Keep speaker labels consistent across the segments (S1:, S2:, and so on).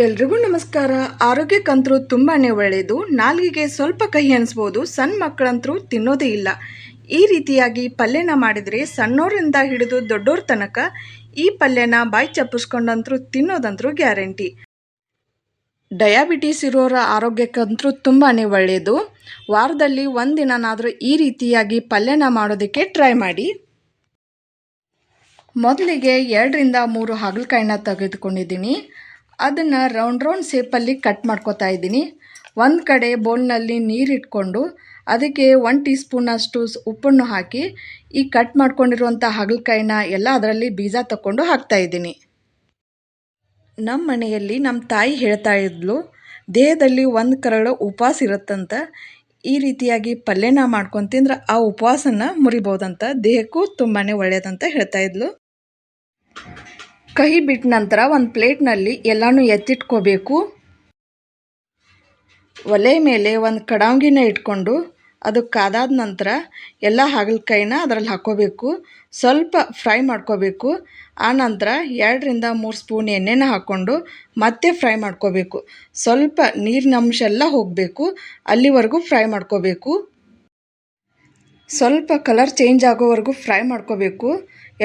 S1: ಎಲ್ರಿಗೂ ನಮಸ್ಕಾರ. ಆರೋಗ್ಯಕ್ಕಂತರೂ ತುಂಬಾನೇ ಒಳ್ಳೆಯದು. ನಾಲಿಗೆಗೆ ಸ್ವಲ್ಪ ಕಹಿ ಅನಿಸ್ಬೋದು, ಸಣ್ಣ ಮಕ್ಕಳಂತರೂ ತಿನ್ನೋದೇ ಇಲ್ಲ. ಈ ರೀತಿಯಾಗಿ ಪಲ್ಯನ ಮಾಡಿದರೆ ಸಣ್ಣೋರಿಂದ ಹಿಡಿದು ದೊಡ್ಡೋರ ತನಕ ಈ ಪಲ್ಯನ ಬಾಯಿ ಚಪ್ಪಿಸ್ಕೊಂಡಂತರೂ ತಿನ್ನೋದಂತರೂ ಗ್ಯಾರಂಟಿ. ಡಯಾಬಿಟೀಸ್ ಇರೋರ ಆರೋಗ್ಯಕ್ಕಂತರೂ ತುಂಬಾ ಒಳ್ಳೆಯದು. ವಾರದಲ್ಲಿ ಒಂದಿನಾದರೂ ಈ ರೀತಿಯಾಗಿ ಪಲ್ಯನ ಮಾಡೋದಕ್ಕೆ ಟ್ರೈ ಮಾಡಿ. ಮೊದಲಿಗೆ 2ರಿಂದ 3 ಹಾಗಲಕಾಯಿನ ತೆಗೆದುಕೊಂಡಿದ್ದೀನಿ. ಅದನ್ನು ರೌಂಡ್ ಶೇಪಲ್ಲಿ ಕಟ್ ಮಾಡ್ಕೊತಾ ಇದ್ದೀನಿ. ಒಂದು ಕಡೆ ಬೌಲ್ನಲ್ಲಿ ನೀರಿಟ್ಕೊಂಡು ಅದಕ್ಕೆ 1 ಟೀ ಸ್ಪೂನಷ್ಟು ಉಪ್ಪನ್ನು ಹಾಕಿ ಈ ಕಟ್ ಮಾಡ್ಕೊಂಡಿರುವಂಥ ಹಾಗಲಕಾಯಿನ ಎಲ್ಲ ಅದರಲ್ಲಿ ಬೀಜ ತಗೊಂಡು ಹಾಕ್ತಾಯಿದ್ದೀನಿ. ನಮ್ಮ ಮನೆಯಲ್ಲಿ ನಮ್ಮ ತಾಯಿ ಹೇಳ್ತಾ ಇದ್ಲು, ದೇಹದಲ್ಲಿ ಒಂದು ಕರಳು ಉಪವಾಸ ಇರುತ್ತಂತ. ಈ ರೀತಿಯಾಗಿ ಪಲ್ಯನ ಮಾಡ್ಕೊಂಡು ತಿಂದ್ರೆ ಆ ಉಪವಾಸನ ಮುರಿಬೋದಂತ, ದೇಹಕ್ಕೂ ತುಂಬಾ ಒಳ್ಳೆಯದಂತ ಹೇಳ್ತಾ ಇದ್ಲು. ಕಹಿ ಬಿಟ್ಟ ನಂತರ ಒಂದು ಪ್ಲೇಟ್ನಲ್ಲಿ ಎಲ್ಲನೂ ಎತ್ತಿಟ್ಕೋಬೇಕು. ಒಲೆ ಮೇಲೆ ಒಂದು ಕಡಾಂಗಿನ ಇಟ್ಕೊಂಡು ಅದು ಕಾದಾದ ನಂತರ ಎಲ್ಲ ಹಾಗಲಕಾಯಿನ ಅದರಲ್ಲಿ ಹಾಕ್ಕೋಬೇಕು. ಸ್ವಲ್ಪ ಫ್ರೈ ಮಾಡ್ಕೋಬೇಕು. ಆನಂತರ 2ರಿಂದ 3 ಸ್ಪೂನ್ ಎಣ್ಣೆನ ಹಾಕ್ಕೊಂಡು ಮತ್ತೆ ಫ್ರೈ ಮಾಡ್ಕೋಬೇಕು. ಸ್ವಲ್ಪ ನೀರಿನ ಅಂಶ ಎಲ್ಲ ಹೋಗಬೇಕು, ಅಲ್ಲಿವರೆಗೂ ಫ್ರೈ ಮಾಡ್ಕೋಬೇಕು. ಸ್ವಲ್ಪ ಕಲರ್ ಚೇಂಜ್ ಆಗೋವರೆಗೂ ಫ್ರೈ ಮಾಡ್ಕೋಬೇಕು.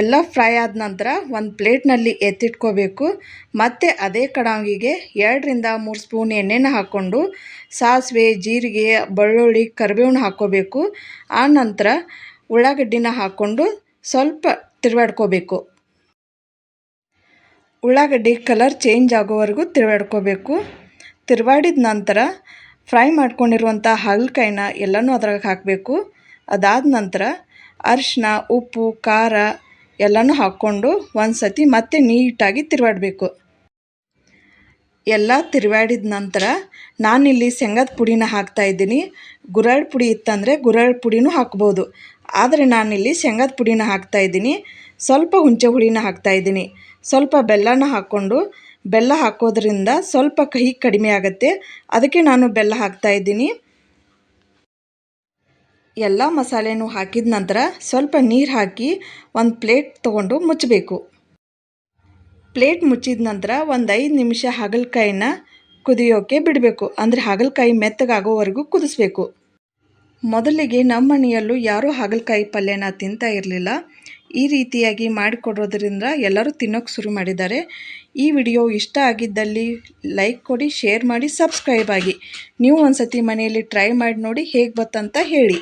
S1: ಎಲ್ಲ ಫ್ರೈ ಆದ ನಂತರ ಒಂದು ಪ್ಲೇಟ್ನಲ್ಲಿ ಎತ್ತಿಟ್ಕೋಬೇಕು. ಮತ್ತು ಅದೇ ಕಡಾಂಗಿಗೆ 2ರಿಂದ 3 ಸ್ಪೂನ್ ಎಣ್ಣೆನ ಹಾಕ್ಕೊಂಡು ಸಾಸಿವೆ, ಜೀರಿಗೆ, ಬೆಳ್ಳುಳ್ಳಿ, ಕರಿಬೇವನ್ನ ಹಾಕ್ಕೋಬೇಕು. ಆನಂತರ ಉಳ್ಳಾಗಡ್ಡಿನ ಹಾಕ್ಕೊಂಡು ಸ್ವಲ್ಪ ತಿರುವಾಡ್ಕೋಬೇಕು. ಉಳ್ಳಾಗಡ್ಡಿ ಕಲರ್ ಚೇಂಜ್ ಆಗೋವರೆಗೂ ತಿರುವಾಡ್ಕೋಬೇಕು. ತಿರುವಾಡಿದ ನಂತರ ಫ್ರೈ ಮಾಡ್ಕೊಂಡಿರುವಂಥ ಹಾಗಲಕಾಯಿನ ಎಲ್ಲನೂ ಅದ್ರಾಗ ಹಾಕಬೇಕು. ಅದಾದ ನಂತರ ಅರಿಶಿನ, ಉಪ್ಪು, ಖಾರ ಎಲ್ಲನೂ ಹಾಕ್ಕೊಂಡು ಒಂದು ಸತಿ ಮತ್ತೆ ನೀಟಾಗಿ ತಿರುವಾಡಬೇಕು. ಎಲ್ಲ ತಿರುವಾಡಿದ ನಂತರ ನಾನಿಲ್ಲಿ ಶೇಂಗಾದ ಪುಡಿನ ಹಾಕ್ತಾಯಿದ್ದೀನಿ. ಗುರೆಳ್ಳು ಪುಡಿ ಇತ್ತಂದರೆ ಗುರೆಳ್ಳು ಪುಡಿನೂ ಹಾಕ್ಬೋದು, ಆದರೆ ನಾನಿಲ್ಲಿ ಶೇಂಗಾದ ಪುಡಿನ ಹಾಕ್ತಾಯಿದ್ದೀನಿ. ಸ್ವಲ್ಪ ಹುಣಸೆ ಹುಳಿನ ಹಾಕ್ತಾಯಿದ್ದೀನಿ. ಸ್ವಲ್ಪ ಬೆಲ್ಲನ ಹಾಕ್ಕೊಂಡು, ಬೆಲ್ಲ ಹಾಕೋದ್ರಿಂದ ಸ್ವಲ್ಪ ಕಹಿ ಕಡಿಮೆ ಆಗುತ್ತೆ, ಅದಕ್ಕೆ ನಾನು ಬೆಲ್ಲ ಹಾಕ್ತಾಯಿದ್ದೀನಿ. ಎಲ್ಲ ಮಸಾಲೆನೂ ಹಾಕಿದ ನಂತರ ಸ್ವಲ್ಪ ನೀರು ಹಾಕಿ ಒಂದು ಪ್ಲೇಟ್ ತೊಗೊಂಡು ಮುಚ್ಚಬೇಕು. ಪ್ಲೇಟ್ ಮುಚ್ಚಿದ ನಂತರ ಒಂದು 5 ನಿಮಿಷ ಹಾಗಲಕಾಯಿನ ಕುದಿಯೋಕ್ಕೆ ಬಿಡಬೇಕು. ಅಂದರೆ ಹಾಗಲಕಾಯಿ ಮೆತ್ತಗಾಗೋವರೆಗೂ ಕುದಿಸ್ಬೇಕು. ಮೊದಲಿಗೆ ನಮ್ಮ ಮನೆಯಲ್ಲೂ ಯಾರೂ ಹಾಗಲಕಾಯಿ ಪಲ್ಯನ ತಿಂತಾ ಇರಲಿಲ್ಲ. ಈ ರೀತಿಯಾಗಿ ಮಾಡಿಕೊಡೋದ್ರಿಂದ ಎಲ್ಲರೂ ತಿನ್ನೋಕ್ಕೆ ಶುರು ಮಾಡಿದ್ದಾರೆ. ಈ ವಿಡಿಯೋ ಇಷ್ಟ ಆಗಿದ್ದಲ್ಲಿ ಲೈಕ್ ಕೊಡಿ, ಶೇರ್ ಮಾಡಿ, ಸಬ್ಸ್ಕ್ರೈಬ್ ಆಗಿ. ನೀವು ಒಂದು ಸತಿ ಮನೆಯಲ್ಲಿ ಟ್ರೈ ಮಾಡಿ ನೋಡಿ ಹೇಗೆ ಬಂತಂತ ಹೇಳಿ.